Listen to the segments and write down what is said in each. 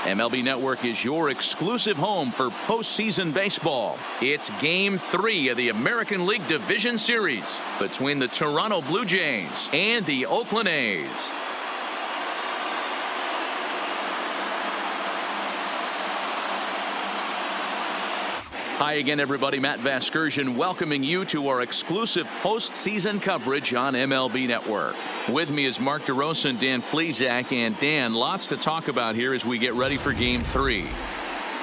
MLB Network is your exclusive home for postseason baseball. It's Game 3 of the American League Division Series between the Toronto Blue Jays and the Oakland A's. Hi again, everybody. Matt Vasgersian welcoming you to our exclusive postseason coverage on MLB Network. With me is Mark DeRosa and Dan Plesac. And Dan, lots to talk about here as we get ready for Game 3.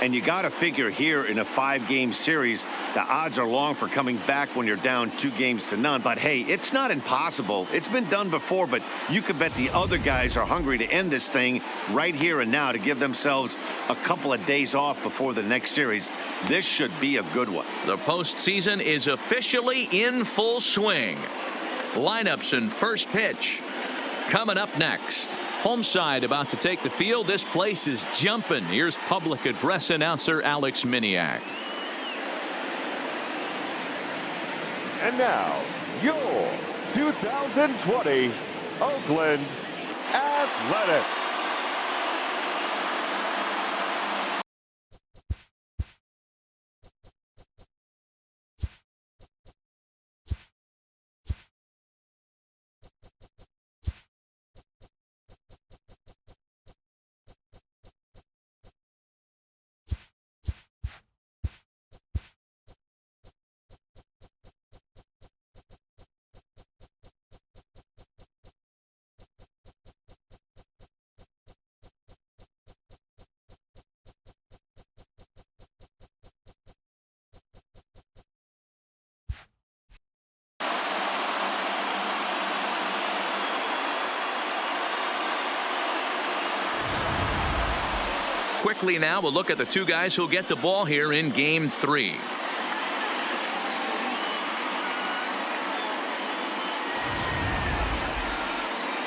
And you got to figure here in a 5-game series, the odds are long for coming back when you're down 2-0. But hey, it's not impossible. It's been done before, but you could bet the other guys are hungry to end this thing right here and now to give themselves a couple of days off before the next series. This should be a good one. The postseason is officially in full swing. Lineups and first pitch coming up next. Home side about to take the field. This place is jumping. Here's public address announcer Alex Miniak. And now, your 2020 Oakland Athletics. Quickly now, we'll look at the two guys who'll get the ball here in Game 3.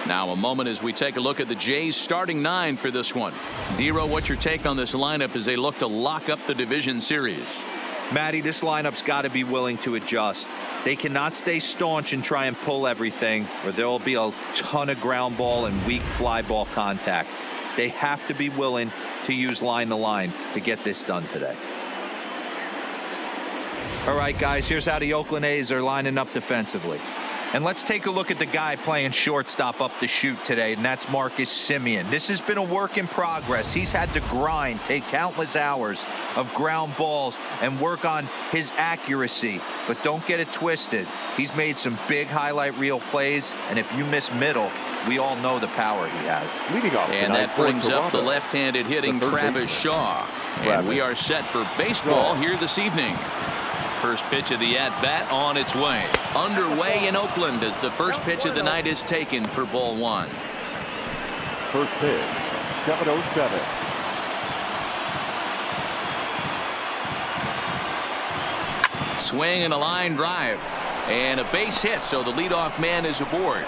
Now a moment as we take a look at the Jays starting 9 for this one. Dero, what's your take on this lineup as they look to lock up the division series? Matty, this lineup's got to be willing to adjust. They cannot stay staunch and try and pull everything, or there will be a ton of ground ball and weak fly ball contact. They have to be willing to use line to line to get this done today. All right, guys, here's how the Oakland A's are lining up defensively. And let's take a look at the guy playing shortstop up the chute today, and that's Marcus Semien. This has been a work in progress. He's had to grind, take countless hours of ground balls and work on his accuracy. But don't get it twisted. He's made some big highlight reel plays, and if you miss middle, we all know the power he has. Leading off and that brings up the left-handed hitting Travis Shaw. And we are set for baseball here this evening. First pitch of the at-bat on its way. Underway in Oakland as the first pitch of the night is taken for ball 1. First pitch, 7:07. Swing and a line drive. And a base hit, so the leadoff man is aboard.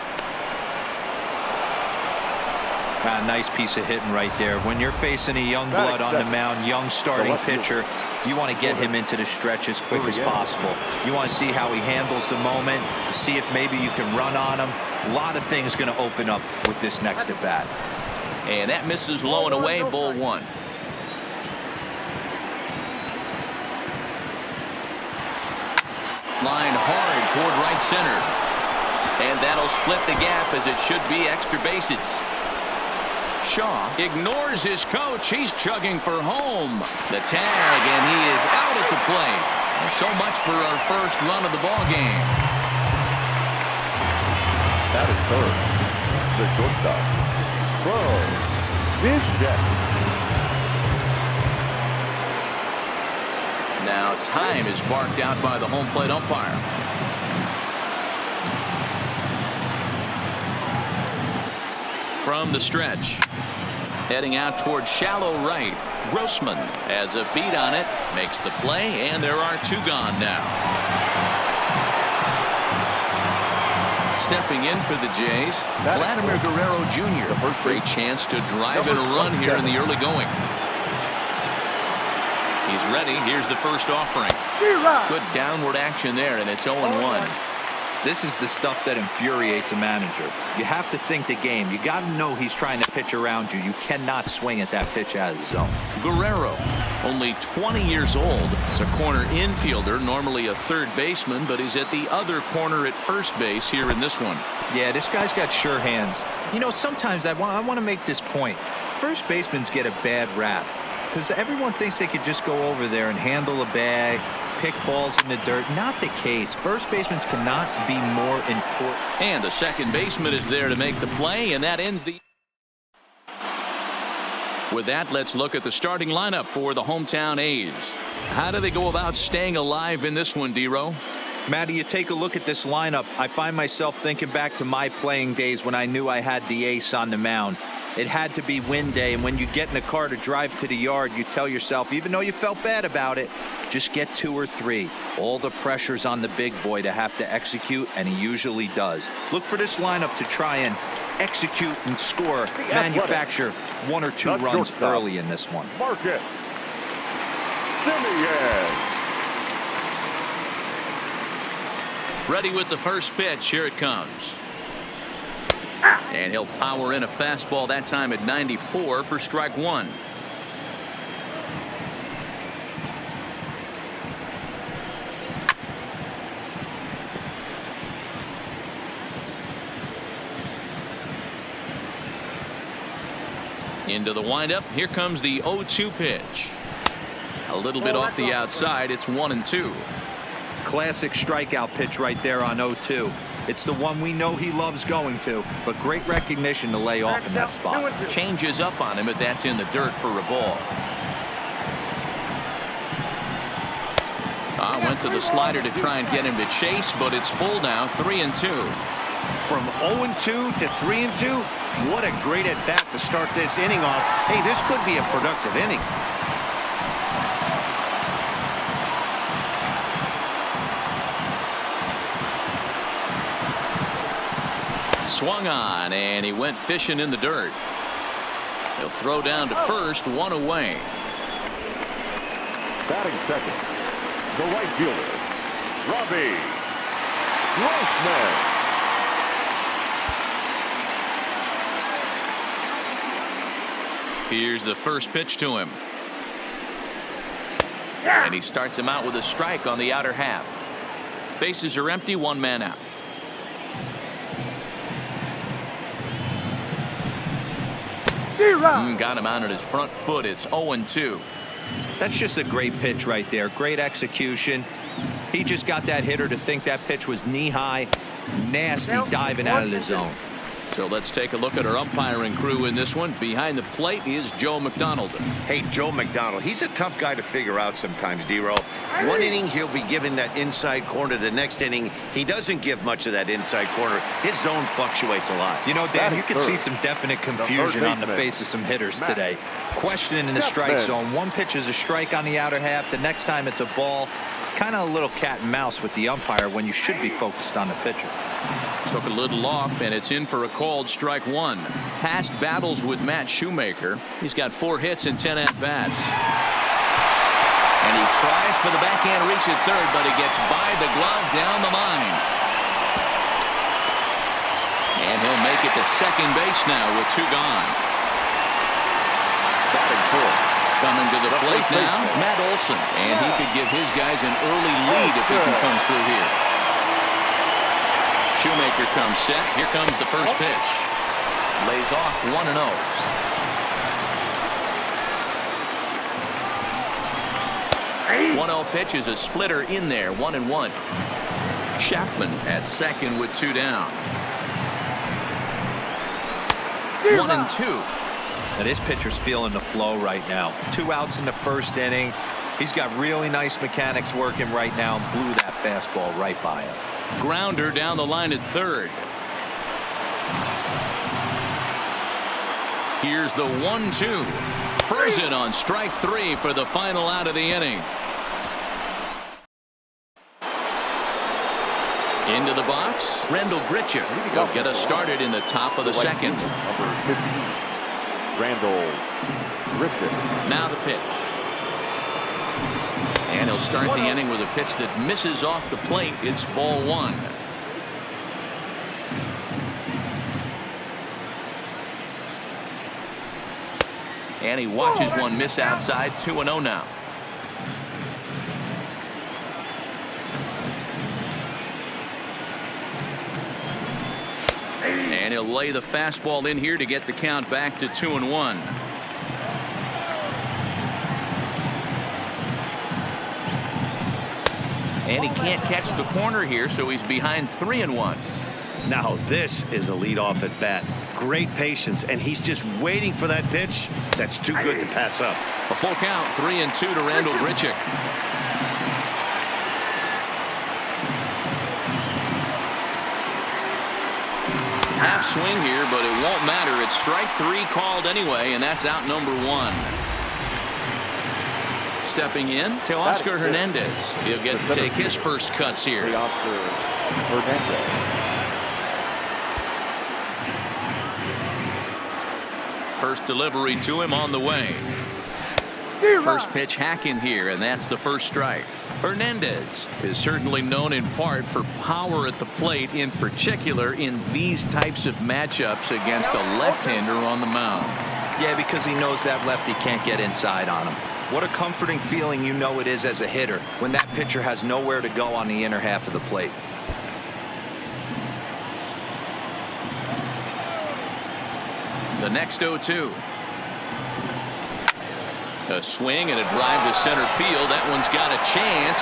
Nice piece of hitting right there. When you're facing a young blood on the mound, young starting pitcher, you want to get him into the stretch as quick as possible. You want to see how he handles the moment, see if maybe you can run on him. A lot of things going to open up with this next at bat. And that misses low and away, ball 1. Line hard toward right center. And that'll split the gap as it should be extra bases. Shaw ignores his coach. He's chugging for home. The tag, and he is out at the plate. So much for our first run of the ball game. That is third. The shortstop, Bichette. Now time is marked out by the home plate umpire. From the stretch. Heading out toward shallow right. Grossman has a beat on it, makes the play, and there are 2 gone now. Stepping in for the Jays, Vladimir Guerrero Jr. Great chance to drive in a run here in the early going. He's ready. Here's the first offering. Good downward action there, and it's 0-1. This is the stuff that infuriates a manager. You have to think the game. You got to know he's trying to pitch around you. You cannot swing at that pitch out of the zone. Guerrero, only 20 years old, is a corner infielder, normally a third baseman, but he's at the other corner at first base here in this one. Yeah, this guy's got sure hands. You know, sometimes I want to make this point. First basemen get a bad rap because everyone thinks they could just go over there and handle a bag, pick balls in the dirt. Not the case. First basemen cannot be more important. And the second baseman is there to make the play, and that ends the... With that, let's look at the starting lineup for the hometown A's. How do they go about staying alive in this one, D-Row? Matty, you take a look at this lineup. I find myself thinking back to my playing days when I knew I had the ace on the mound. It had to be win day, and when you get in a car to drive to the yard, you tell yourself, even though you felt bad about it, just get 2 or 3. All the pressure's on the big boy to have to execute, and he usually does. Look for this lineup to try and execute and score, manufacture 1 or 2 runs early in this one. Marcus Semien. Ready with the first pitch. Here it comes. And he'll power in a fastball that time at 94 for strike 1. Into the windup. Here comes the 0-2 pitch. A little bit off the outside. It's 1-2. Classic strikeout pitch right there on 0-2. It's the one we know he loves going to, but great recognition to lay off in that spot. Changes up on him, but that's in the dirt for a ball. Went to the slider to try and get him to chase, but it's full now, 3-2. From 0-2 to 3-2, what a great at bat to start this inning off. Hey, this could be a productive inning. Swung on, and he went fishing in the dirt. He'll throw down to first, 1 away. Batting second, the right fielder, Robbie Grossman. Here's the first pitch to him. And he starts him out with a strike on the outer half. Bases are empty, 1 man out. Got him out on his front foot. It's 0-2. That's just a great pitch right there. Great execution. He just got that hitter to think that pitch was knee-high. Nasty diving out of the zone. So let's take a look at our umpiring crew in this one. Behind the plate is Joe McDonald. Hey, Joe McDonald, he's a tough guy to figure out sometimes, D-Row. One inning, he'll be given that inside corner. The next inning, he doesn't give much of that inside corner. His zone fluctuates a lot. You know, Dan, you could see some definite confusion on the face of some hitters today. Questioning in the strike zone. One pitch is a strike on the outer half. The next time it's a ball. Kind of a little cat and mouse with the umpire when you should be focused on the pitcher. Took a little off, and it's in for a called strike 1. Past battles with Matt Shoemaker. He's got 4 hits and 10 at-bats. And he tries for the backhand reach at third, but he gets by the glove down the line. And he'll make it to second base now with 2 gone. Batting fourth. Coming to the plate now, Matt Olson. And he could give his guys an early lead if he can come through here. Shoemaker comes set. Here comes the first pitch. Lays off 1-0. Hey. 1-0 pitch is a splitter in there. 1-1. Chapman at second with 2 down. 1-2. Now this pitcher's feeling the flow right now. 2 outs in the first inning. He's got really nice mechanics working right now and blew that fastball right by him. Grounder down the line at third. Here's the 1-2. Frozen on strike 3 for the final out of the inning. Into the box, Randall Gritcher will get us started in the top of the second. Number 15, Randall Gritcher. Now the pitch. And he'll start the inning with a pitch that misses off the plate. It's ball 1. And he watches one miss outside. 2-0 now. And he'll lay the fastball in here to get the count back to 2-1. And he can't catch the corner here, so he's behind 3-1. Now this is a leadoff at bat. Great patience, and he's just waiting for that pitch. That's too good to pass up. A full count, 3-2 to Randall Grichuk. Half swing here, but it won't matter. It's strike 3 called anyway, and that's out number 1. Stepping in to Oscar Hernandez. He'll get to take his first cuts here. First delivery to him on the way. First pitch hacking here, and that's the first strike. Hernandez is certainly known in part for power at the plate, in particular in these types of matchups against a left-hander on the mound. Yeah, because he knows that lefty can't get inside on him. What a comforting feeling you know it is as a hitter when that pitcher has nowhere to go on the inner half of the plate. The next 0-2. A swing and a drive to center field. That one's got a chance.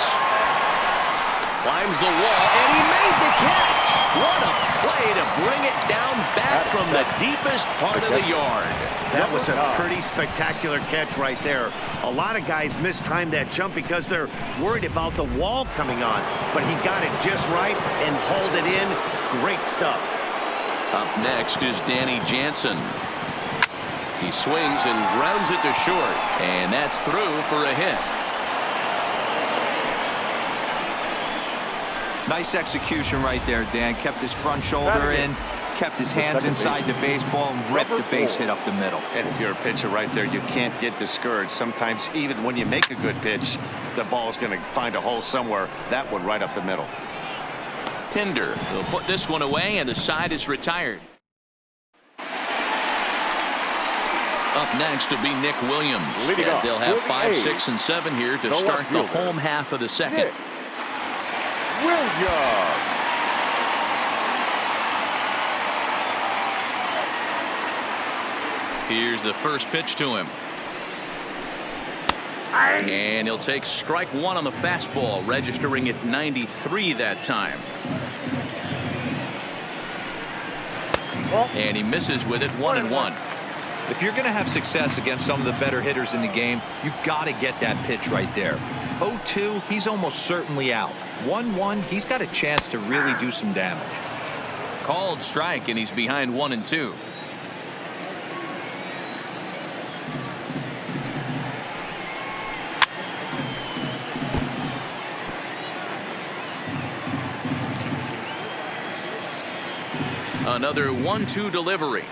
Climbs the wall, and he made the catch. What a play to bring it down back from the deepest part of the yard. That was a pretty spectacular catch right there. A lot of guys mistimed that jump because they're worried about the wall coming on. But he got it just right and hauled it in. Great stuff. Up next is Danny Jansen. He swings and grounds it to short, and that's through for a hit. Nice execution right there, Dan. Kept his front shoulder in, kept his hands inside the baseball, and ripped the base hit up the middle. And if you're a pitcher right there, you can't get discouraged. Sometimes even when you make a good pitch, the ball's going to find a hole somewhere. That one right up the middle. Pinder will put this one away, and the side is retired. Up next will be Nick Williams, as they'll have 5, 6, and 7 here to start the home half of the second. Williams. Here's the first pitch to him. And he'll take strike 1 on the fastball, registering at 93 that time. And he misses with it, 1-1. If you're going to have success against some of the better hitters in the game, you've got to get that pitch right there. 0-2, he's almost certainly out. 1-1, he's got a chance to really do some damage. Called strike, and he's behind 1-2. Another 1-2 delivery.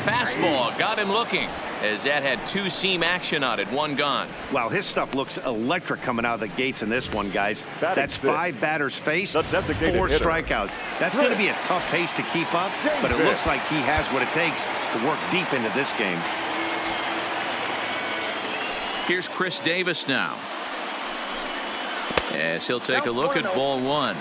Fastball got him looking, as that had 2-seam action on it, 1 gone. Wow, his stuff looks electric coming out of the gates in this one, guys. That's 5 batters faced, 4 strikeouts. That's going to be a tough pace to keep up, but it looks like he has what it takes to work deep into this game. Here's Chris Davis now, as he'll take a look at ball 1.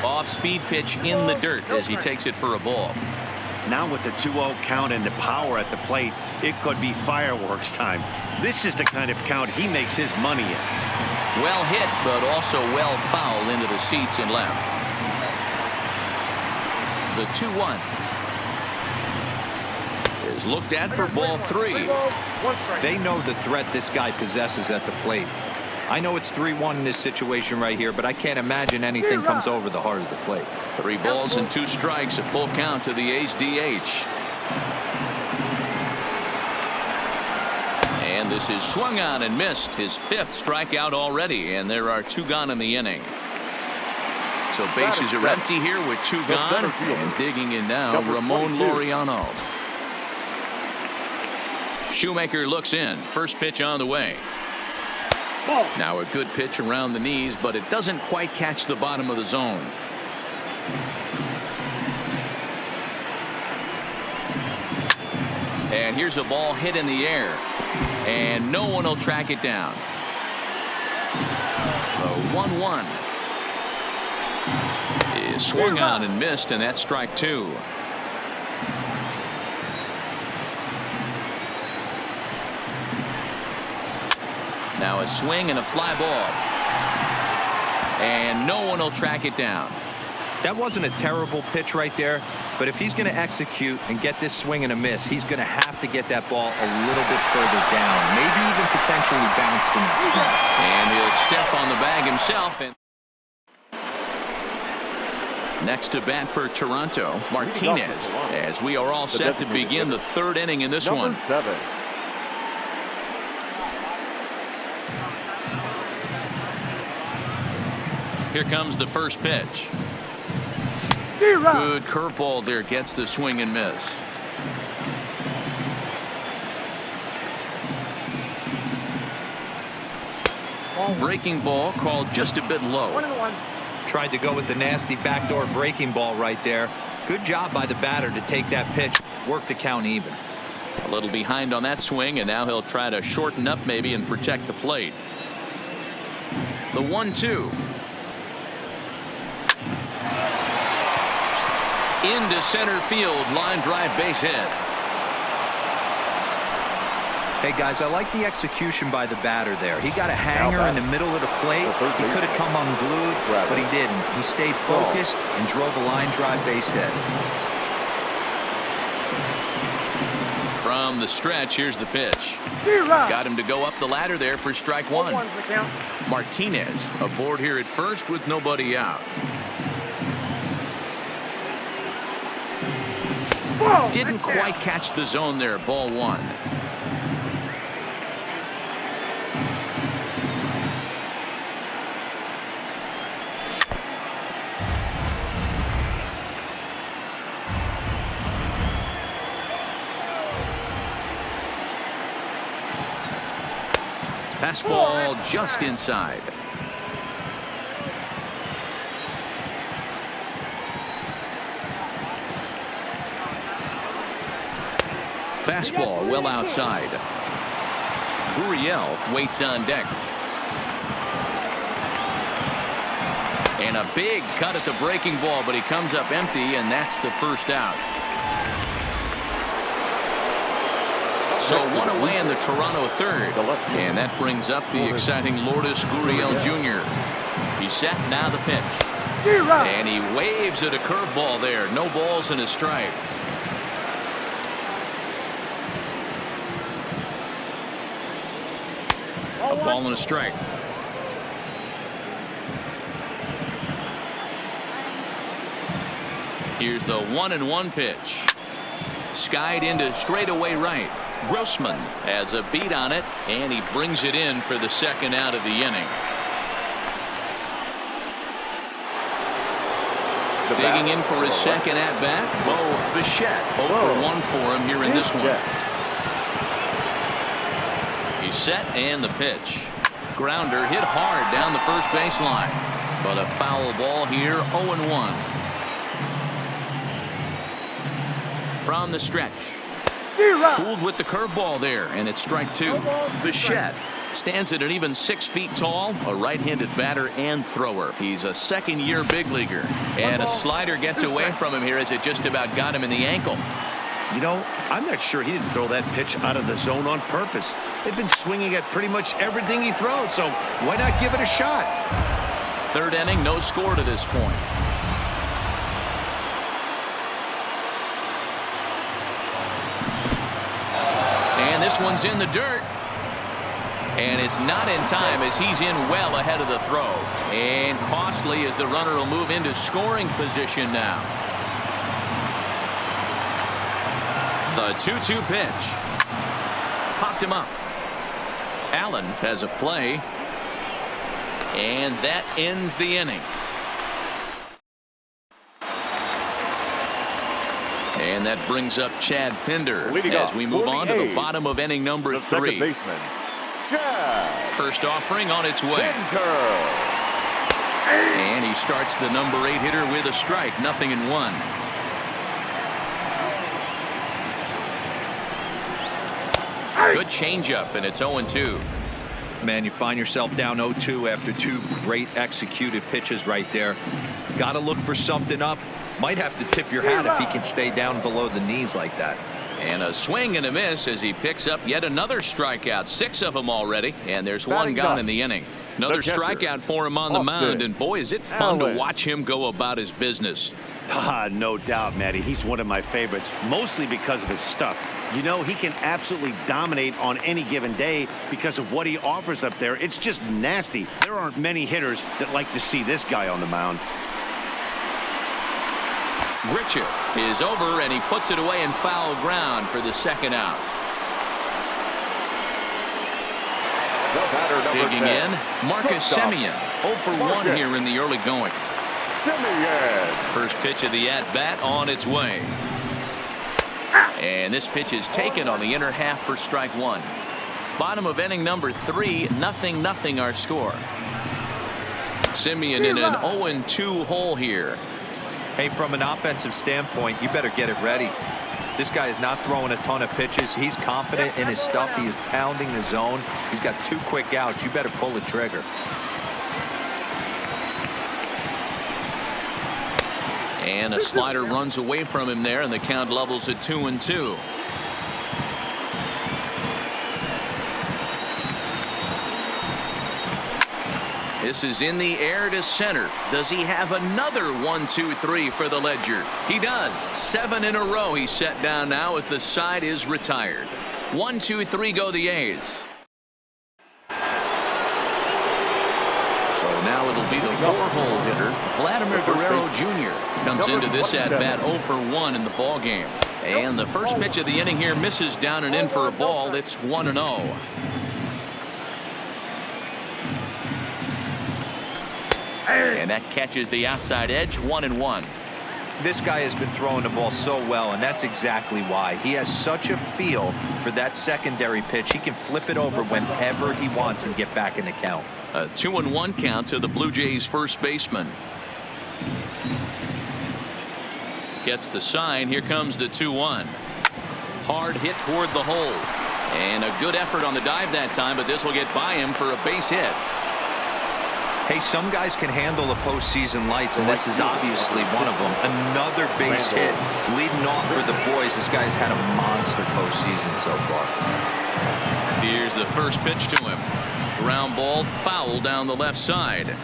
Off-speed pitch in the dirt as he takes it for a ball. Now with the 2-0 count and the power at the plate, it could be fireworks time. This is the kind of count he makes his money in. Well hit, but also well fouled into the seats and left. The 2-1 is looked at for ball 3. They know the threat this guy possesses at the plate. I know it's 3-1 in this situation right here, but I can't imagine anything comes over the heart of the plate. 3 balls and 2 strikes, a full count to the A's DH. And this is swung on and missed, his 5th strikeout already, and there are 2 gone in the inning. So bases are empty here with 2 gone, and digging in now, Ramon Laureano. Shoemaker looks in, first pitch on the way. Now a good pitch around the knees, but it doesn't quite catch the bottom of the zone. And here's a ball hit in the air. And no one will track it down. The 1-1 is swung on and missed, and that's strike two. Now a swing and a fly ball. And no one will track it down. That wasn't a terrible pitch right there, but if he's going to execute and get this swing and a miss, he's going to have to get that ball a little bit further down, maybe even potentially bounce the next one. And he'll step on the bag himself. And next to bat for Toronto, Martinez, as we are all set to begin the third inning in this one. Number 7. Here comes the first pitch. Good curveball there, gets the swing and miss. Breaking ball called just a bit low. Tried to go with the nasty backdoor breaking ball right there. Good job by the batter to take that pitch, work the count even. A little behind on that swing, and now he'll try to shorten up maybe and protect the plate. The 1-2. Into center field, line drive, base hit. Hey guys, I like the execution by the batter there. He got a hanger in the middle of the plate. He could have come unglued, but he didn't. He stayed focused and drove a line drive base hit. From the stretch, here's the pitch. Got him to go up the ladder there for strike one. Martinez aboard here at first with nobody out. Didn't quite catch the zone there. Ball one. Fastball just inside. Fastball well outside. Gurriel waits on deck. And a big cut at the breaking ball, but he comes up empty, and that's the first out. So one away in the Toronto third. And that brings up the exciting Lourdes Gurriel Jr. He's set, now the pitch. And he waves at a curveball there. No balls and a strike. A ball and a strike. Here's the 1-1 pitch. Skied into straightaway right. Grossman has a beat on it, and he brings it in for the second out of the inning. Digging in for his second at-bat, Bo Bichette. 0-for-1 for him here in this one. He's set, and the pitch. Grounder hit hard down the first baseline, but a foul ball here. 0-1. From the stretch. Fooled with the curveball there, and it's strike two. Bichette stands at an even 6 feet tall, a right-handed batter and thrower. He's a second-year big leaguer, and a slider gets away from him here as it just about got him in the ankle. You know, I'm not sure he didn't throw that pitch out of the zone on purpose. They've been swinging at pretty much everything he throws, so why not give it a shot? Third inning, no score to this point. And this one's in the dirt. And it's not in time as he's in well ahead of the throw. And costly as the runner will move into scoring position now. The 2-2 pitch. Popped him up. Allen has a play. And that ends the inning. And that brings up Chad Pinder as we move on to the bottom of inning number 3. Baseman, Chad. First offering on its way. And he starts the number 8 hitter with a strike. 0-1. Good changeup, and it's 0-2. Man, you find yourself down 0-2 after 2 great executed pitches right there. Got to look for something up. Might have to tip your hat if he can stay down below the knees like that. And a swing and a miss as he picks up yet another strikeout. 6 of them already, and there's 1 gone in the inning. Another strikeout for him on the mound, and boy, is it fun to watch him go about his business. No doubt, Matty. He's one of my favorites, mostly because of his stuff. You know, he can absolutely dominate on any given day because of what he offers up there. It's just nasty. There aren't many hitters that like to see this guy on the mound. Richard is over, and he puts it away in foul ground for the 2nd out. Digging in, Marcus Semien. 0 for 1 here in the early going. First pitch of the at-bat on its way. And this pitch is taken on the inner half for strike 1. Bottom of inning number 3, 0-0 our score. Semien in an 0-2 hole here. Hey, from an offensive standpoint, you better get it ready. This guy is not throwing a ton of pitches. He's confident in his stuff. He is pounding the zone. He's got 2 quick outs. You better pull the trigger. And a slider runs away from him there, and the count levels at 2-2. This is in the air to center. Does he have another 1-2-3 for the Ledger? He does. 7 in a row he's set down now as the side is retired. 1-2-3 go the A's. So now it'll be the 4-hole hitter, Vladimir Guerrero Jr. comes into this at-bat 0 for 1 in the ball game. And the first pitch of the inning here misses down and in for a ball. It's 1-0. And that catches the outside edge. 1-1. This guy has been throwing the ball so well, and that's exactly why. He has such a feel for that secondary pitch. He can flip it over whenever he wants and get back in the count. A 2-1 count to the Blue Jays first baseman. Gets the sign. Here comes the 2-1. Hard hit toward the hole. And a good effort on the dive that time, but this will get by him for a base hit. Hey, some guys can handle the postseason lights, and this is obviously one of them. Another base hit leading off for the boys. This guy's had a monster postseason so far. Here's the first pitch to him. Ground ball foul down the left side.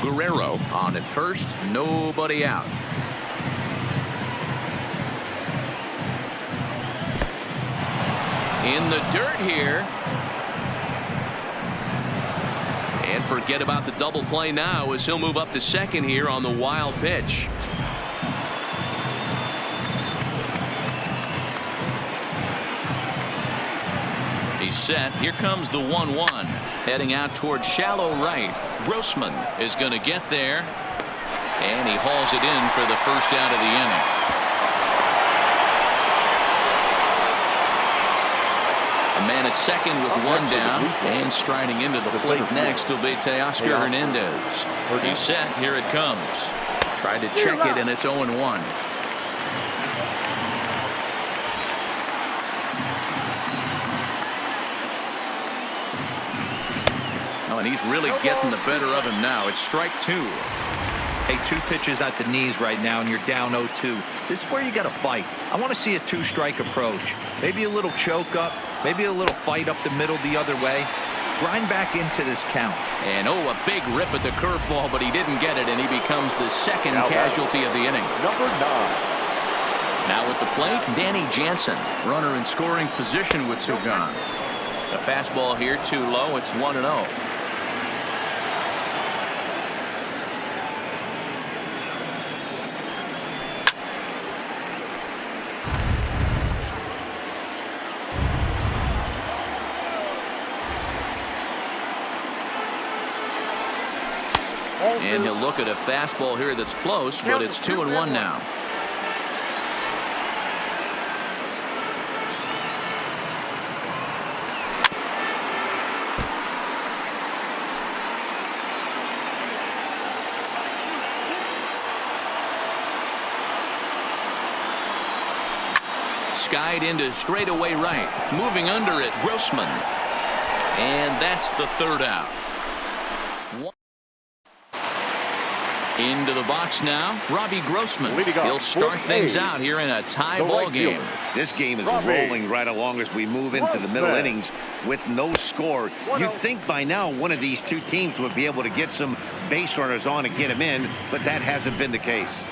Guerrero on at first. Nobody out. In the dirt here. And forget about the double play now as he'll move up to second here on the wild pitch. He's set. Here comes the 1-1. Heading out towards shallow right. Grossman is going to get there. And he hauls it in for the first out of the inning. A man at second with 1 down, and striding into the plate next will be Teoscar Hernandez. He's set. Here it comes. Tried to check it, and it's 0-1. Oh, and he's really getting the better of him now. It's strike 2. Hey, 2 pitches at the knees right now, and you're down 0-2. This is where you got to fight. I want to see a 2-strike approach. Maybe a little choke up, maybe a little fight up the middle the other way. Grind back into this count. And a big rip at the curveball, but he didn't get it, and he becomes the second casualty of the inning. Number 9. Now at the plate, Danny Jansen, runner in scoring position with Sugan. The fastball here too low. It's 1-0. And he'll look at a fastball here that's close, but it's 2-1 now. skied into straightaway right. Moving under it, Grossman. And that's the third out. Into the box now, Robbie Grossman. He'll start things out here in a tie ball game. This game is rolling right along as we move into the middle innings with no score. You'd think by now one of these two teams would be able to get some base runners on and get them in, but that hasn't been the case.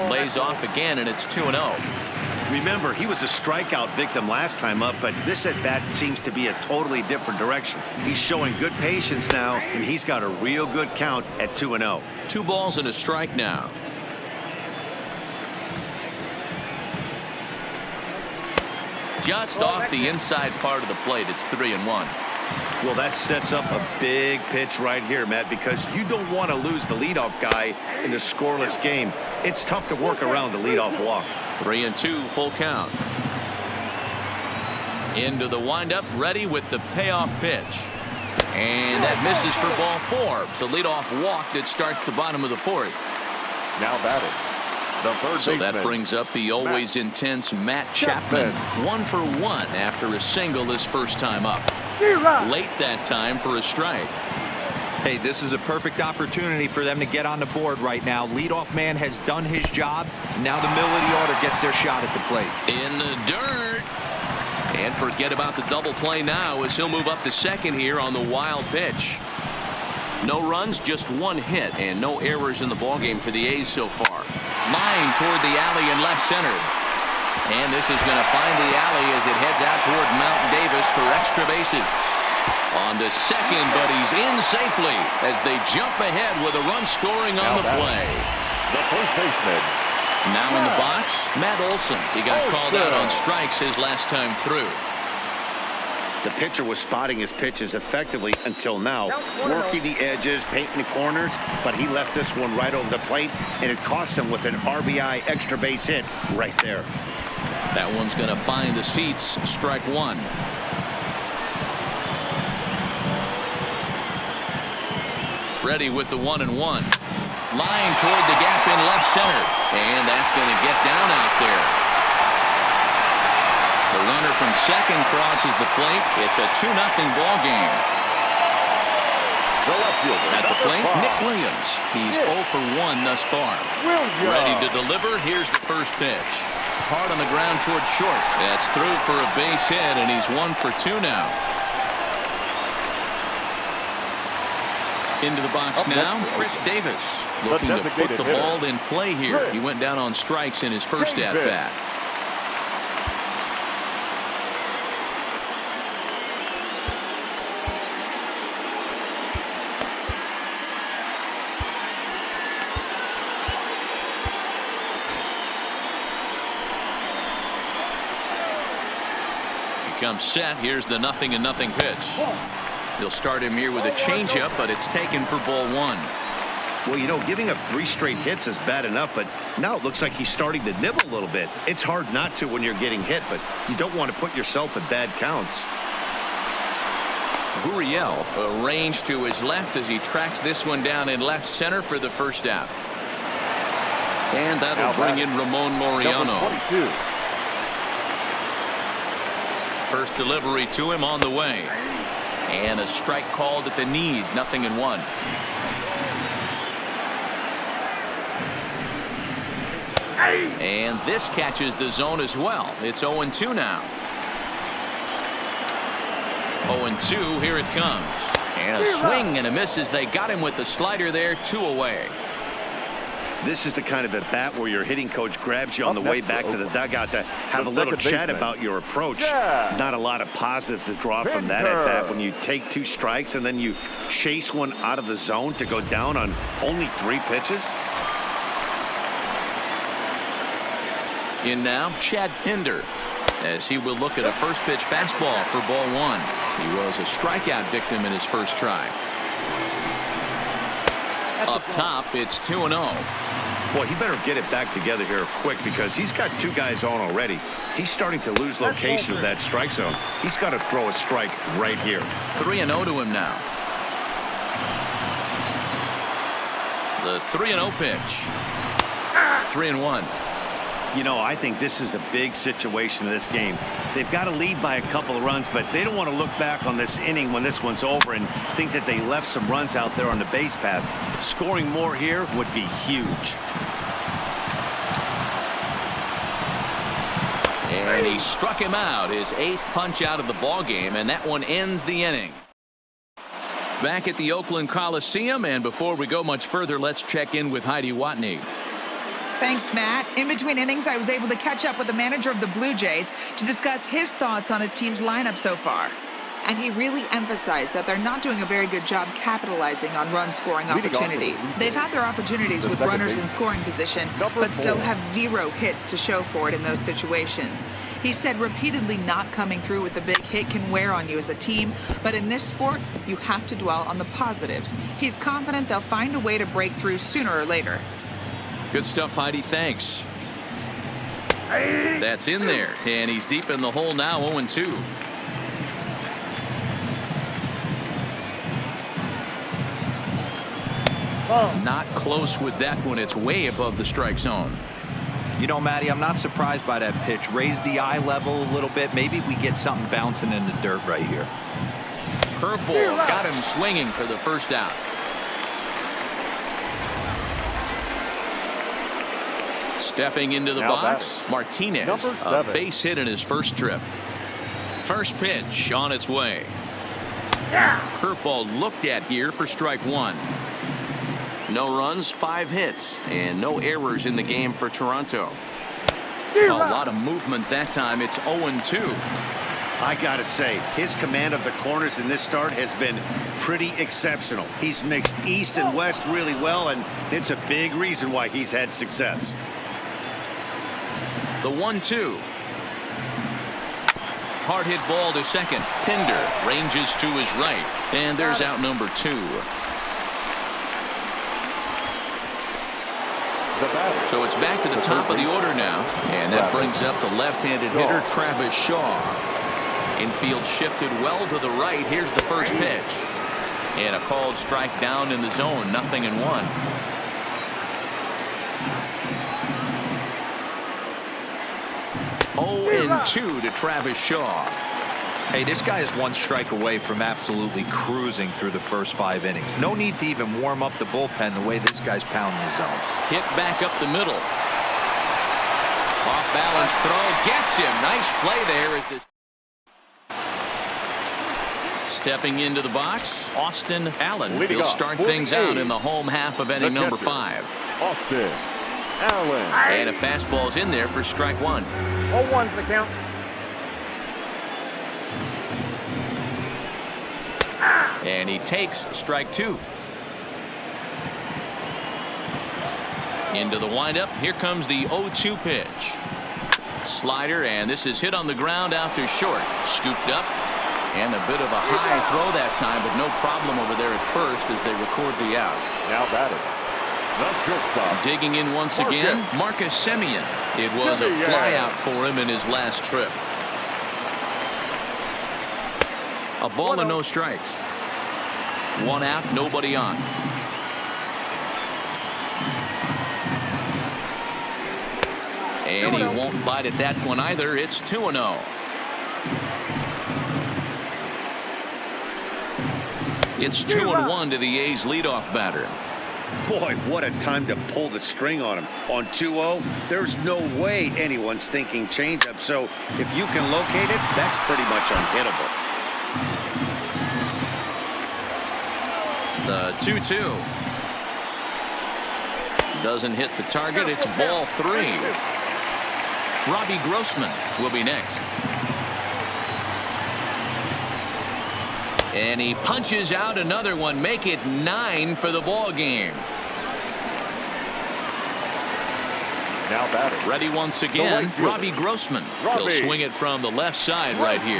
Lays off again, and it's 2-0. Remember, he was a strikeout victim last time up, but this at-bat seems to be a totally different direction. He's showing good patience now, and he's got a real good count at 2-0. 2 balls and a strike now. Just off the inside part of the plate, it's 3-1. Well, that sets up a big pitch right here, Matt, because you don't want to lose the leadoff guy in a scoreless game. It's tough to work around the leadoff walk. 3-2, full count. Into the windup, ready with the payoff pitch. And that misses for ball 4. It's a leadoff walk that starts the bottom of the 4th. Now batting, the third So baseman. that brings up the always intense Matt Chapman. 1 for 1 after a single his first time up. Late that time for a strike. Hey, this is a perfect opportunity for them to get on the board right now. Leadoff man has done his job. Now the middle of the order gets their shot at the plate. In the dirt. And forget about the double play now as he'll move up to second here on the wild pitch. No runs, just 1 hit, and no errors in the ballgame for the A's so far. Line toward the alley in left center. And this is going to find the alley as it heads out toward Mountain Davis for extra bases. On to second, but he's in safely as they jump ahead with a run scoring on the play. The first baseman. Now in the box, Matt Olson. He got called out on strikes his last time through. The pitcher was spotting his pitches effectively until now, working the edges, painting the corners, but he left this one right over the plate, and it cost him with an RBI extra base hit right there. That one's going to find the seats. Strike 1. Ready with the 1-1. Line toward the gap in left center. And that's going to get down out there. The runner from second crosses the plate. It's a 2-0 ball game. The left fielder. At the plate, Nick Williams. He's 0 for 1 thus far. Ready to deliver. Here's the first pitch. Hard on the ground toward short. That's through for a base hit, and he's 1 for 2 now. Into the box now, Chris Davis. Looking to put the ball in play here. He went down on strikes in his first at-bat. Comes set. Here's the 0-0 pitch. He'll start him here with a changeup, but it's taken for ball 1. Well, you know, giving up 3 straight hits is bad enough, but now it looks like he's starting to nibble a little bit. It's hard not to when you're getting hit, but you don't want to put yourself in bad counts. Gurriel arranged to his left as he tracks this one down in left center for the first out. And that'll bring in Ramon Laureano. 22. First delivery to him on the way. And a strike called at the knees. 0-1. And this catches the zone as well. It's 0-2 now. 0-2. Here it comes. And a swing and a miss as they got him with the slider there. 2 away. This is the kind of at-bat where your hitting coach grabs you on the way back to the dugout to have a little chat about your approach. Not a lot of positives to draw from that at-bat when you take 2 strikes and then you chase one out of the zone to go down on only 3 pitches. In now, Chad Pinder, as he will look at a first pitch fastball for ball 1. He was a strikeout victim in his first try. Up top, it's 2-0. Boy, he better get it back together here quick because he's got 2 guys on already. He's starting to lose location of that strike zone. He's got to throw a strike right here. 3-0 to him now. The 3-0 pitch. 3-1. You know, I think this is a big situation in this game. They've got to lead by a couple of runs, but they don't want to look back on this inning when this one's over and think that they left some runs out there on the base path. Scoring more here would be huge. And he struck him out, his 8th punch out of the ball game, and that one ends the inning. Back at the Oakland Coliseum, and before we go much further, let's check in with Heidi Watney. Thanks, Matt. In between innings, I was able to catch up with the manager of the Blue Jays to discuss his thoughts on his team's lineup so far. And he really emphasized that they're not doing a very good job capitalizing on run-scoring opportunities. They've had their opportunities with runners in scoring position, but still have 0 hits to show for it in those situations. He said repeatedly not coming through with a big hit can wear on you as a team, but in this sport, you have to dwell on the positives. He's confident they'll find a way to break through sooner or later. Good stuff, Heidi. Thanks. That's in there, and he's deep in the hole now, 0-2. Not close with that one. It's way above the strike zone. You know, Matty, I'm not surprised by that pitch. Raise the eye level a little bit. Maybe we get something bouncing in the dirt right here. Curveball got him swinging for the first out. Stepping into the box, Martinez, a base hit in his first trip. First pitch on its way. Curveball looked at here for strike 1. No runs, 5 hits, and no errors in the game for Toronto. A lot of movement that time. It's 0-2. I gotta say, his command of the corners in this start has been pretty exceptional. He's mixed east and west really well, and it's a big reason why he's had success. The 1-2. Hard hit ball to second. Pinder ranges to his right, and there's out number 2. So it's back to the top of the order now, and that brings up the left-handed hitter Travis Shaw. Infield shifted well to the right. Here's the first pitch, and a called strike down in the zone. 0-1. Oh, 2 to Travis Shaw. Hey, this guy is 1 strike away from absolutely cruising through the first 5 innings. No need to even warm up the bullpen the way this guy's pounding the zone. Hit back up the middle. Off balance throw gets him. Nice play there as this. Stepping into the box, Austin Allen. He'll start things out in the home half of inning number 5. Austin Allen. And a fastball's in there for strike 1. 0-1's the count. And he takes strike 2. Into the windup. Here comes the 0-2 pitch. Slider, and this is hit on the ground out to short. Scooped up, and a bit of a high throw that time, but no problem over there at first as they record the out. Now batting, the shortstop. Digging in once again, Marcus Semien. It was a flyout for him in his last trip. A ball and no strikes. 1 out, nobody on. And he won't bite at that one either. It's 2-0. It's 2-1 to the A's leadoff batter. Boy, what a time to pull the string on him. On 2-0, there's no way anyone's thinking changeup. So if you can locate it, that's pretty much unhittable. The 2-2 doesn't hit the target. It's ball 3. Robbie Grossman will be next. And he punches out another one. Make it 9 for the ball game. Now batting. Ready once again. Robbie Grossman. He'll swing it from the left side right here.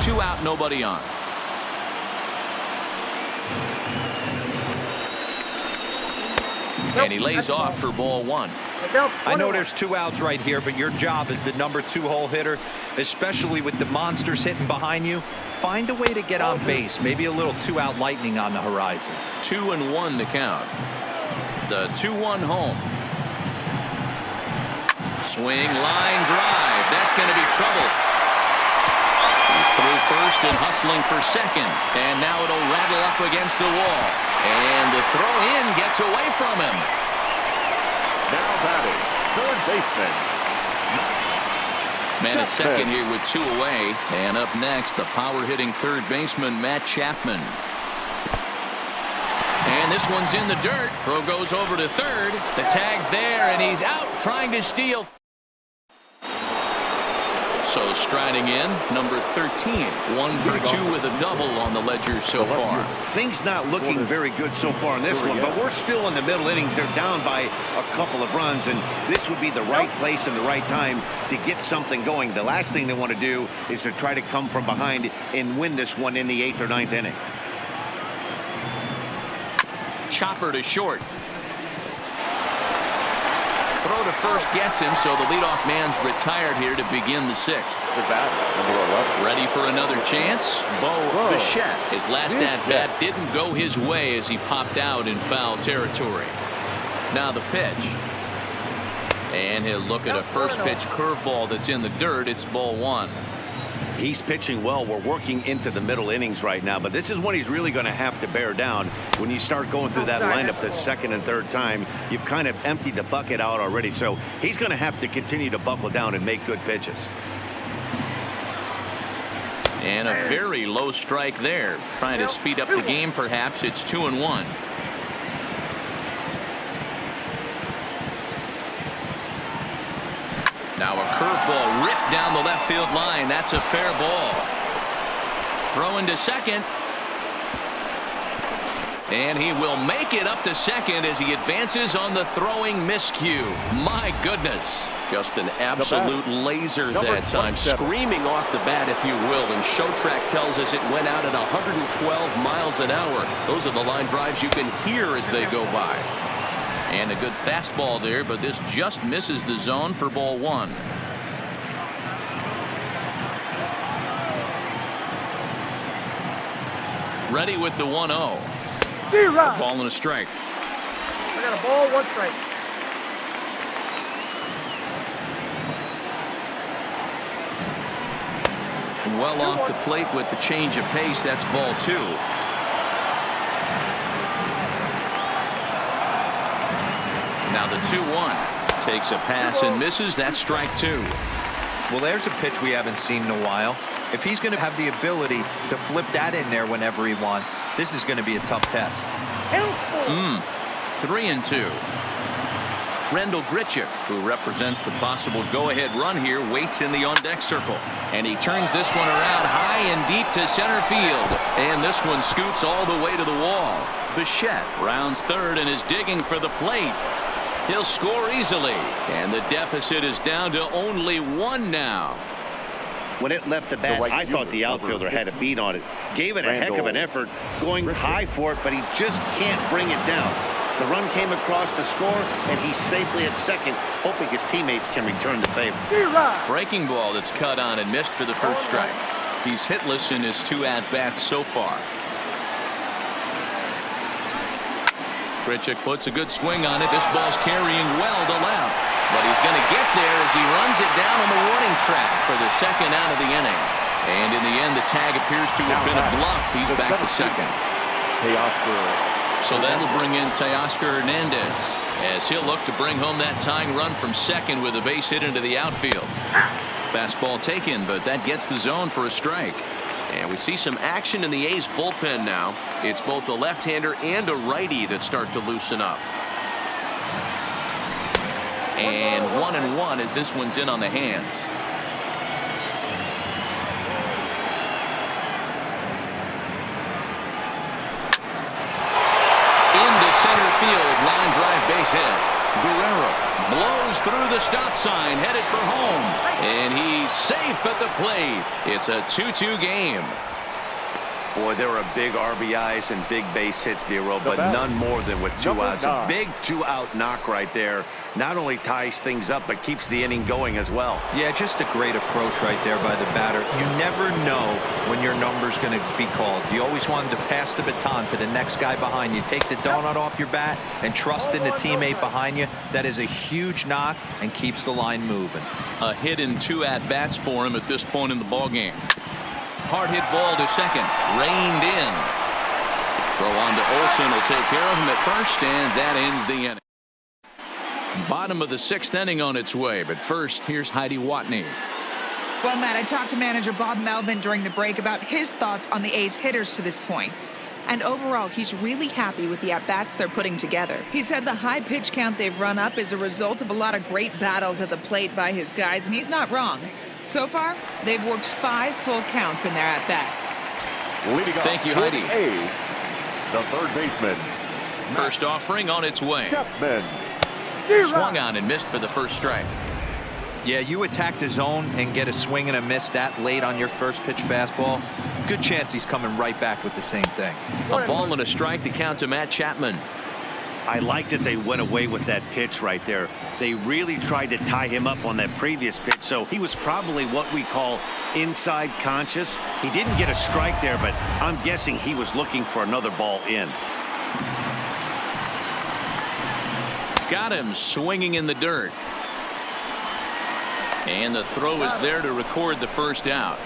2 out, nobody on. And he lays off for ball 1. I know there's 2 outs right here, but your job as the #2 hole hitter, especially with the monsters hitting behind you, find a way to get on base. Maybe a little 2-out lightning on the horizon. 2-1 the count. The 2-1 home. Swing, line drive. That's going to be trouble. He's through first and hustling for second. And now it'll rattle up against the wall. And the throw in gets away from him. Now batting, third baseman. Man at second here with 2 away. And up next, the power-hitting third baseman, Matt Chapman. And this one's in the dirt. Throw goes over to third. The tag's there, and he's out trying to steal. So striding in, number 13. 1 for 2 with a double on the ledger so far. Things not looking very good so far in this one, but we're still in the middle innings. They're down by a couple of runs, and this would be the right place and the right time to get something going. The last thing they want to do is to try to come from behind and win this one in the 8th or 9th inning. Chopper to short. Throw to first gets him, so the leadoff man's retired here to begin the 6th. Ready for another chance? Bo Bichette. His last at-bat didn't go his way as he popped out in foul territory. Now the pitch. And he'll look at a first pitch curveball that's in the dirt. It's ball 1. He's pitching well. We're working into the middle innings right now, but this is what he's really going to have to bear down. When you start going through that lineup the second and third time, you've kind of emptied the bucket out already. So he's going to have to continue to buckle down and make good pitches. And a very low strike there. Trying to speed up the game, perhaps. It's 2-1. Now a curveball ripped down the left field line. That's a fair ball. Throwing to second. And he will make it up to second as he advances on the throwing miscue. My goodness. Just an absolute laser that time. Screaming off the bat, if you will. And Showtrack tells us it went out at 112 miles an hour. Those are the line drives you can hear as they go by. And a good fastball there, but this just misses the zone for ball 1. Ready with the 1-0. Ball and a strike. I got a ball, 1 strike. Well off the plate with the change of pace. That's ball 2. Now the 2-1 takes a pass and misses. That's strike 2. Well, there's a pitch we haven't seen in a while. If he's going to have the ability to flip that in there whenever he wants, this is going to be a tough test. 3-2. Rendell Grichuk, who represents the possible go-ahead run here, waits in the on-deck circle. And he turns this one around high and deep to center field. And this one scoots all the way to the wall. Bichette rounds third and is digging for the plate. He'll score easily. And the deficit is down to only 1 now. When it left the bat, I thought the outfielder had a beat on it. Gave it a heck of an effort, going high for it, but he just can't bring it down. The run came across to score, and he's safely at second, hoping his teammates can return the favor. Breaking ball that's cut on and missed for the first strike. He's hitless in his 2 at-bats so far. Grichuk puts a good swing on it. This ball's carrying well to left. But he's going to get there as he runs it down on the warning track for the second out of the inning. And in the end, the tag appears to have been a bluff. He's back to second. So that'll bring in Teoscar Hernandez as he'll look to bring home that tying run from second with a base hit into the outfield. Fastball taken, but that gets the zone for a strike. And we see some action in the A's bullpen now. It's both a left-hander and a righty that start to loosen up. And 1-1 as this one's in on the hands. Into center field, line drive base hit. Guerrero blows through the stop sign, headed for home. And he's safe at the plate. It's a 2-2 game. Boy, there are big RBIs and big base hits, Nero, but none more than with 2 outs. A big 2-out knock right there. Not only ties things up, but keeps the inning going as well. Yeah, just a great approach right there by the batter. You never know when your number's going to be called. You always wanted to pass the baton to the next guy behind you. Take the donut off your bat and trust in the teammate behind you. That is a huge knock and keeps the line moving. A hit in 2 at-bats for him at this point in the ballgame. Hard hit ball to second. Reined in. Throw on to Olsen will take care of him at first, and that ends the inning. Bottom of the 6th inning on its way, but first, here's Heidi Watney. Well, Matt, I talked to manager Bob Melvin during the break about his thoughts on the A's hitters to this point. And overall, he's really happy with the at-bats they're putting together. He said the high pitch count they've run up is a result of a lot of great battles at the plate by his guys, and he's not wrong. So far, they've worked 5 full counts in their at-bats. Thank you, Heidi. A's, the third baseman. First offering on its way. Chapman. Swung on and missed for the first strike. Yeah, you attack the zone and get a swing and a miss that late on your first pitch fastball. Good chance he's coming right back with the same thing. A ball and a strike to count to Matt Chapman. I like that they went away with that pitch right there. They really tried to tie him up on that previous pitch, so he was probably what we call inside conscious. He didn't get a strike there, but I'm guessing he was looking for another ball in. Got him swinging in the dirt. And the throw is there to record the first out.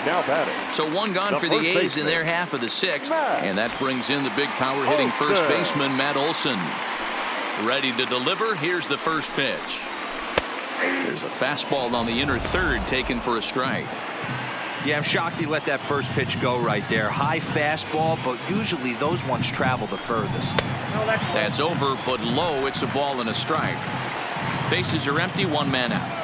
Now batting. So 1 gone for the A's in their half of the 6th. And that brings in the big power hitting first baseman Matt Olson. Ready to deliver. Here's the first pitch. There's a fastball on the inner third taken for a strike. Yeah, I'm shocked he let that first pitch go right there. High fastball, but usually those ones travel the furthest. That's over, but low. It's a ball and a strike. Bases are empty, 1 man out.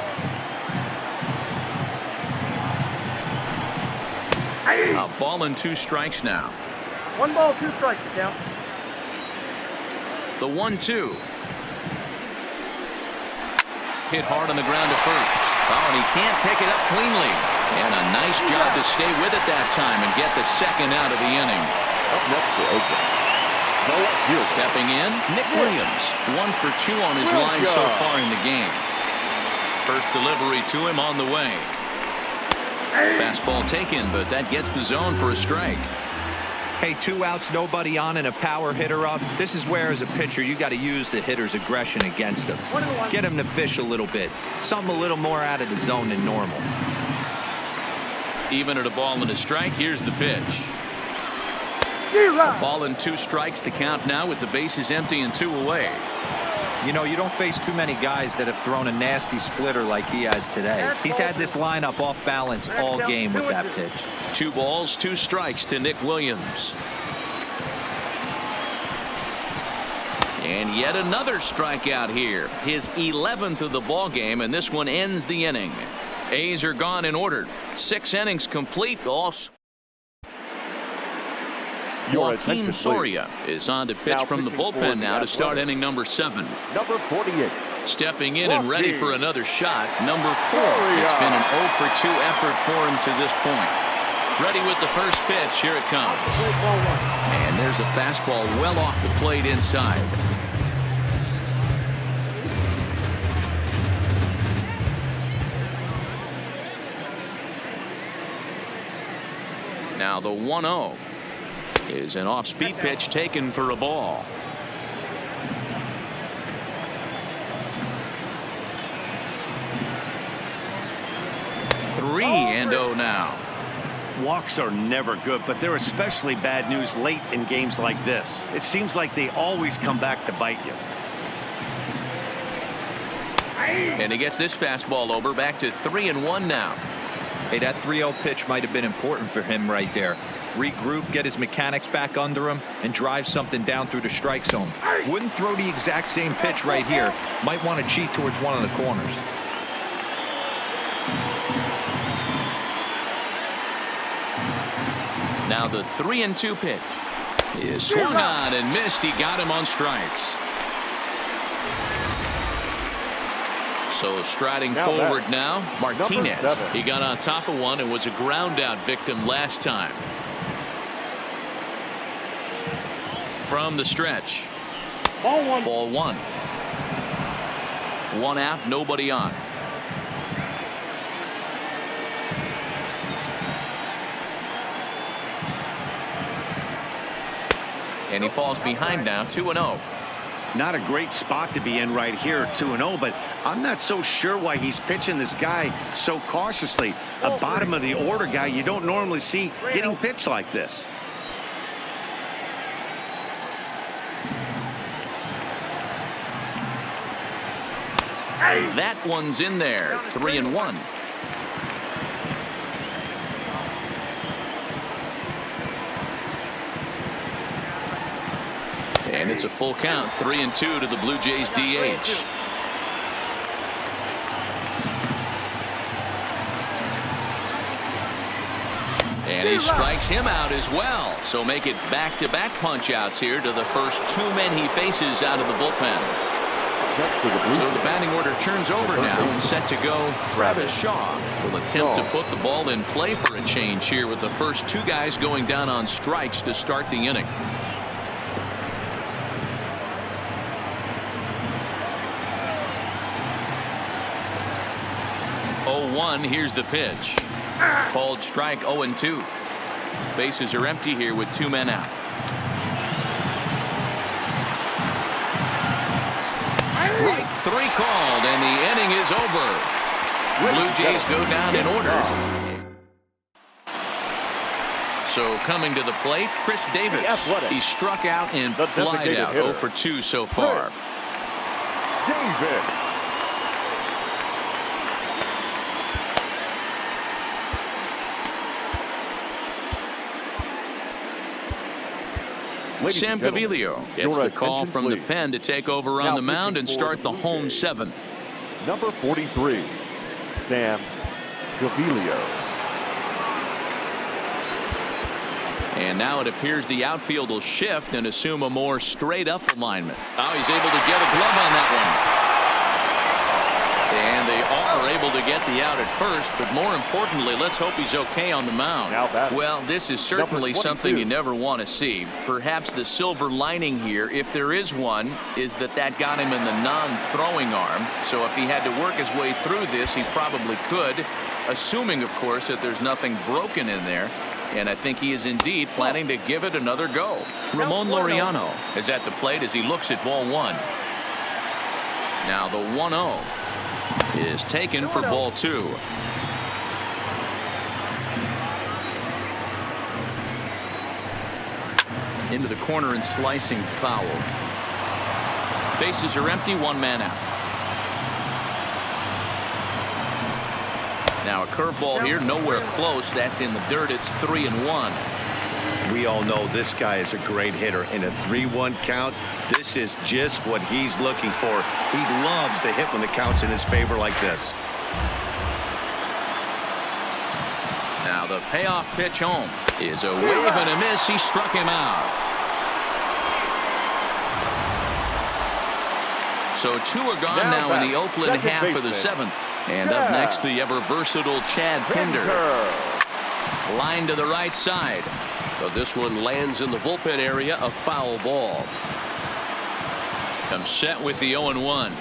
A ball and 2 strikes now. 1 ball, 2 strikes, count. The 1-2. Hit hard on the ground to first. Oh, and he can't pick it up cleanly. And a nice job to stay with it that time and get the second out of the inning. Up next for Oakland. Stepping in, Nick Williams. 1 for 2 on his line so far in the game. First delivery to him on the way. Fastball taken, but that gets the zone for a strike. Hey, 2 outs, nobody on, and a power hitter up. This is where, as a pitcher, you got to use the hitter's aggression against him. Get him to fish a little bit. Something a little more out of the zone than normal. Even at a ball and a strike, here's the pitch. A ball and 2 strikes to count now with the bases empty and 2 away. You know, you don't face too many guys that have thrown a nasty splitter like he has today. He's had this lineup off balance all game with that pitch. 2 balls, 2 strikes to Nick Williams. And yet another strikeout here. His 11th of the ball game, and this one ends the inning. A's are gone in order. 6 innings complete. All. Joaquin Soria is on to pitch from the bullpen now to start inning number 7. Number 48. Stepping in and ready for another shot. Number 4. It's been an 0 for 2 effort for him to this point. Ready with the first pitch. Here it comes. And there's a fastball well off the plate inside. Now the 1-0 is an off-speed pitch taken for a ball. 3-0 now. Walks are never good, but they're especially bad news late in games like this. It seems like they always come back to bite you. And he gets this fastball over, back to 3-1 now. Hey, that 3-0 pitch might have been important for him right there. Regroup, get his mechanics back under him, and drive something down through the strike zone. Wouldn't throw the exact same pitch right here. Might want to cheat towards one of the corners. Now the 3-2 pitch is swung on and missed. He got him on strikes. So striding forward now, Martinez. He got on top of one and was a ground out victim last time. from the stretch. Ball one. Ball one. One out, nobody on. And he falls behind now, 2-0. Not a great spot to be in right here, 2-0, but I'm not so sure why he's pitching this guy so cautiously. A bottom of the order guy you don't normally see getting pitched like this. That one's in there, 3-1. And it's a full count, 3-2 to the Blue Jays DH. And he strikes him out as well. So make it back-to-back punch-outs here to the first two men he faces out of the bullpen. So the batting order turns over now and set to go. Travis Shaw will attempt to put the ball in play for a change here with the first two guys going down on strikes to start the inning. Here's the pitch. Called strike, 0-2. Bases are empty here with two men out. Strike three called, and the inning is over. Blue Jays go down in order. So coming to the plate, Chris Davis. He struck out and flied out, 0 for 2 so far. Davis. Sam Gaviglio gets the call from the pen to take over on the mound and start the home seventh. Number 43, Sam Gaviglio. And now it appears the outfield will shift and assume a more straight up alignment. Now he's able to get a glove on that one. And they are able to get the out at first, but more importantly, let's hope he's okay on the mound. Well, this is certainly something you never want to see. Perhaps the silver lining here, if there is one, is that got him in the non-throwing arm. So if he had to work his way through this, he probably could, assuming, of course, that there's nothing broken in there. And I think he is indeed planning to give it another go. Ramon Laureano is at the plate as he looks at ball one. Now the 1-0 is taken for ball two. Into the corner and slicing foul. Bases are empty, one man out. Now a curveball here, nowhere close. That's in the dirt. It's 3-1. We all know this guy is a great hitter. In a 3-1 count, this is just what he's looking for. He loves to hit when the count's in his favor like this. Now the payoff pitch home is a wave and a miss. He struck him out. So two are gone now in the Oakland half of the seventh. And up next, the ever versatile Chad Pinder. Line to the right side. But this one lands in the bullpen area, a foul ball. Comes set with the 0-1.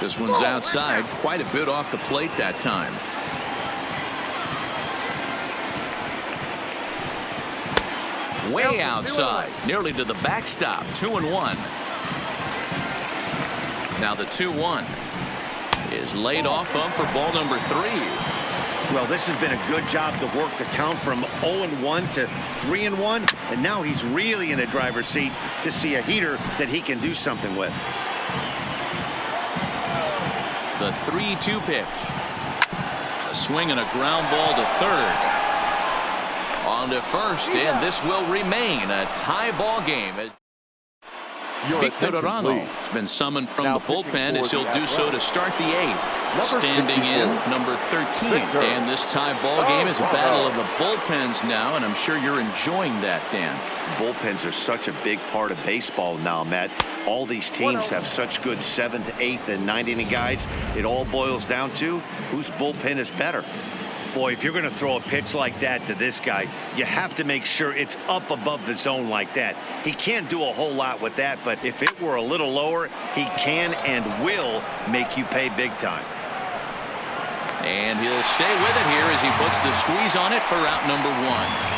This one's outside, quite a bit off the plate that time. Way outside, nearly to the backstop, 2-1. Now the 2-1 is laid off for ball number 3. Well, this has been a good job to work the count from 0-1 to 3-1, and now he's really in the driver's seat to see a heater that he can do something with. The 3-2 pitch. A swing and a ground ball to third. On to first, and this will remain a tie ball game. Victor Arano has been summoned from the bullpen as he'll do so to start the 8th. Standing in, number 13. And this tie ball game is a battle of the bullpens now, and I'm sure you're enjoying that, Dan. Bullpens are such a big part of baseball now, Matt. All these teams have such good 7th, 8th, and 9th inning guys. It all boils down to whose bullpen is better. Boy, if you're going to throw a pitch like that to this guy, you have to make sure it's up above the zone like that. He can't do a whole lot with that, but if it were a little lower, he can and will make you pay big time. And he'll stay with it here as he puts the squeeze on it for out number 1.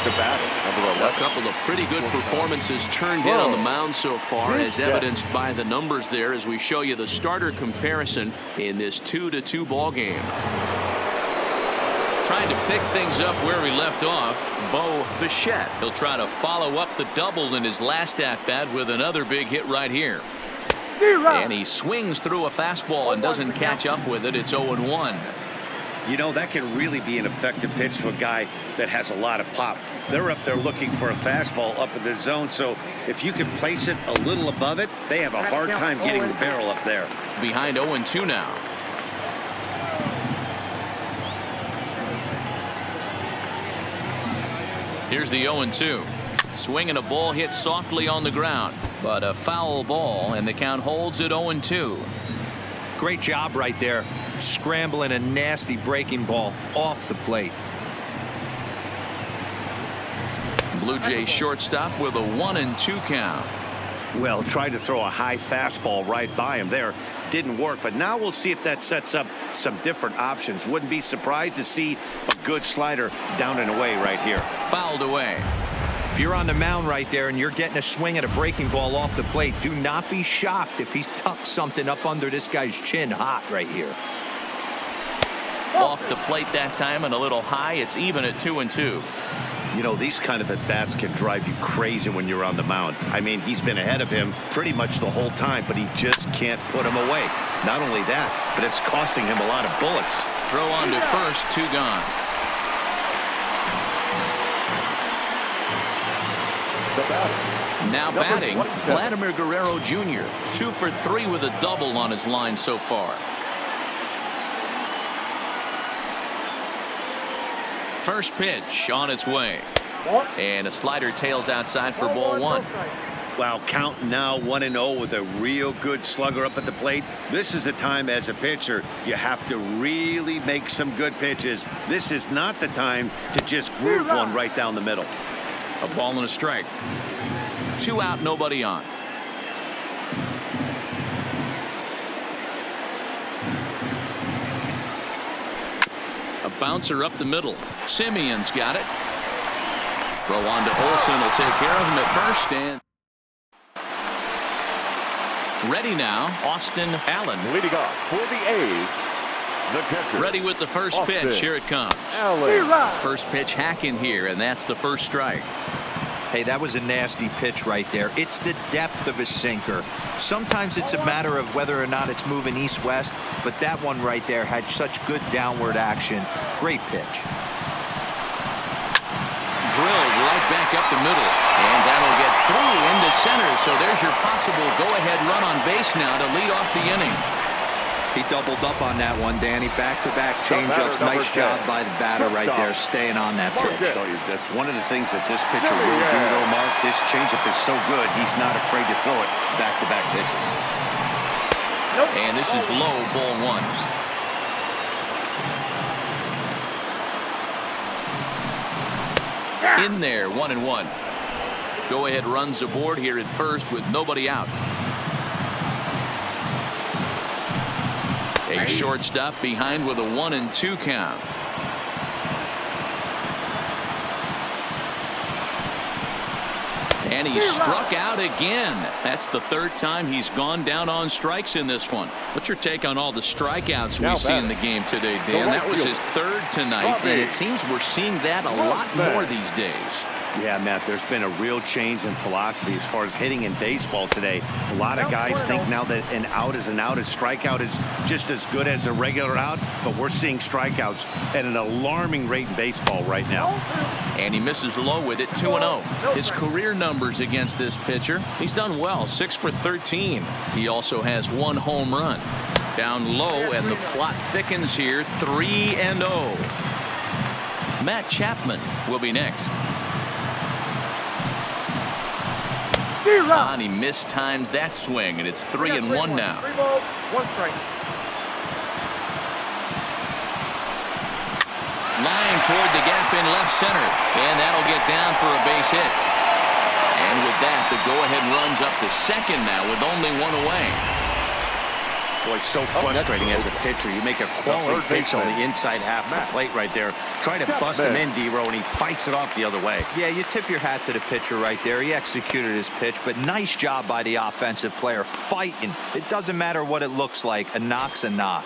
The batter, number 11. A couple of pretty good performances turned in on the mound so far, as evidenced by the numbers there as we show you the starter comparison in this 2-2 ball game. Trying to pick things up where we left off, Bo Bichette. He'll try to follow up the double in his last at-bat with another big hit right here. And he swings through a fastball and doesn't catch up with it. It's 0-1. You know, that can really be an effective pitch to a guy that has a lot of pop. They're up there looking for a fastball up in the zone, so if you can place it a little above it, they have a hard time getting the barrel up there. Behind 0-2 now. Here's the 0-2. Swinging a ball hit softly on the ground, but a foul ball, and the count holds at 0-2. Great job right there, scrambling a nasty breaking ball off the plate. Blue Jays shortstop with a 1-2 count. Well, tried to throw a high fastball right by him there. Didn't work, but now we'll see if that sets up some different options. Wouldn't be surprised to see a good slider down and away right here. Fouled away. If you're on the mound right there and you're getting a swing at a breaking ball off the plate, do not be shocked if he's tucked something up under this guy's chin hot right here. Off the plate that time and a little high. It's even at 2-2. You know, these kind of at-bats can drive you crazy when you're on the mound. I mean, he's been ahead of him pretty much the whole time, but he just can't put him away. Not only that, but it's costing him a lot of bullets. Throw on to first, 2 gone. The batter. Now Number batting, 27. Vladimir Guerrero Jr. 2 for 3 with a double on his line so far. First pitch on its way. And a slider tails outside for ball 1. Wow, count now 1-0 with a real good slugger up at the plate. This is the time as a pitcher you have to really make some good pitches. This is not the time to just groove one right down the middle. A ball and a strike. 2 out, nobody on. A bouncer up the middle. Simeon's got it. Throw on to Olsen will take care of him at first, and ready now, Austin Allen. Leading off for the A's, the catcher. Ready with the first Austin pitch. Here it comes. Allen. First pitch hacking here, and that's the first strike. Hey, that was a nasty pitch right there. It's the depth of his sinker. Sometimes it's a matter of whether or not it's moving east-west, but that one right there had such good downward action. Great pitch. Drilled right back up the middle, and that'll get through into center. So there's your possible go-ahead run on base now to lead off the inning. He doubled up on that one, Danny. Back-to-back changeups. Nice job by the batter right there, staying on that pitch. That's one of the things that this pitcher will do, though, Mark. This changeup is so good, he's not afraid to throw it back-to-back pitches. And this is low, ball 1. In there, 1-1. Go-ahead runs aboard here at first with nobody out. A shortstop behind with a 1-2 count. And he struck out again. That's the 3rd time he's gone down on strikes in this one. What's your take on all the strikeouts we see in the game today, Dan? That was his 3rd tonight, and it seems we're seeing that a lot more these days. Yeah, Matt, there's been a real change in philosophy as far as hitting in baseball today. A lot of guys think now that an out is an out. A strikeout is just as good as a regular out, but we're seeing strikeouts at an alarming rate in baseball right now. And he misses low with it, 2-0. His career numbers against this pitcher, he's done well, 6 for 13. He also has 1 home run. Down low, and the plot thickens here, 3-0. Matt Chapman will be next. And he mistimes that swing, and it's 3-1 now. 3 balls, 1 strike. Lying toward the gap in left center. And that'll get down for a base hit. And with that, the go-ahead runs up to second now with only one away. Boy, so frustrating as a pitcher. You make a quality pitch on the inside half of the plate right there. Try to bust him in, D-Row, and he fights it off the other way. Yeah, you tip your hat to the pitcher right there. He executed his pitch, but nice job by the offensive player fighting. It doesn't matter what it looks like. A knock's a knock.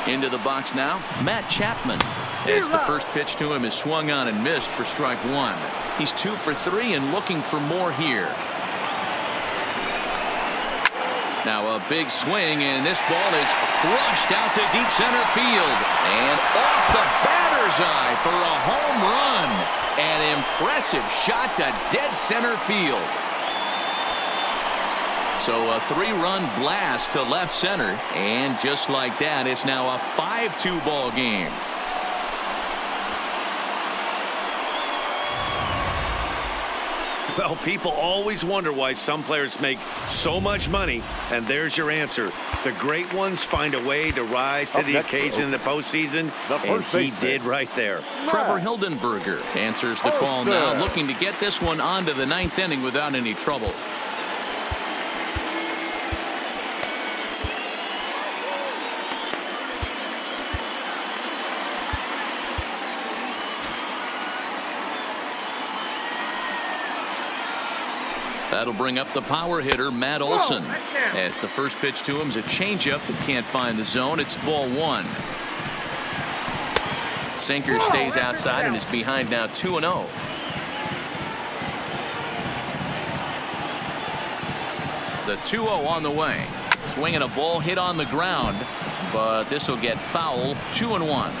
Into the box now, Matt Chapman. As the first pitch to him is swung on and missed for strike one. He's 2 for 3 and looking for more here. Now a big swing, and this ball is crushed out to deep center field. And off the batter's eye for a home run. An impressive shot to dead center field. So a 3-run blast to left center. And just like that, it's now a 5-2 ball game. Well, people always wonder why some players make so much money, and there's your answer. The great ones find a way to rise to the occasion in the postseason, and he did right there. Trevor Hildenberger answers the call now, looking to get this one onto the 9th inning without any trouble. That'll bring up the power hitter, Matt Olson. As the first pitch to him is a changeup that can't find the zone. It's ball 1. Sinker stays outside and is behind now 2-0. The 2-0 on the way. Swinging a ball hit on the ground, but this will get foul. 2-1.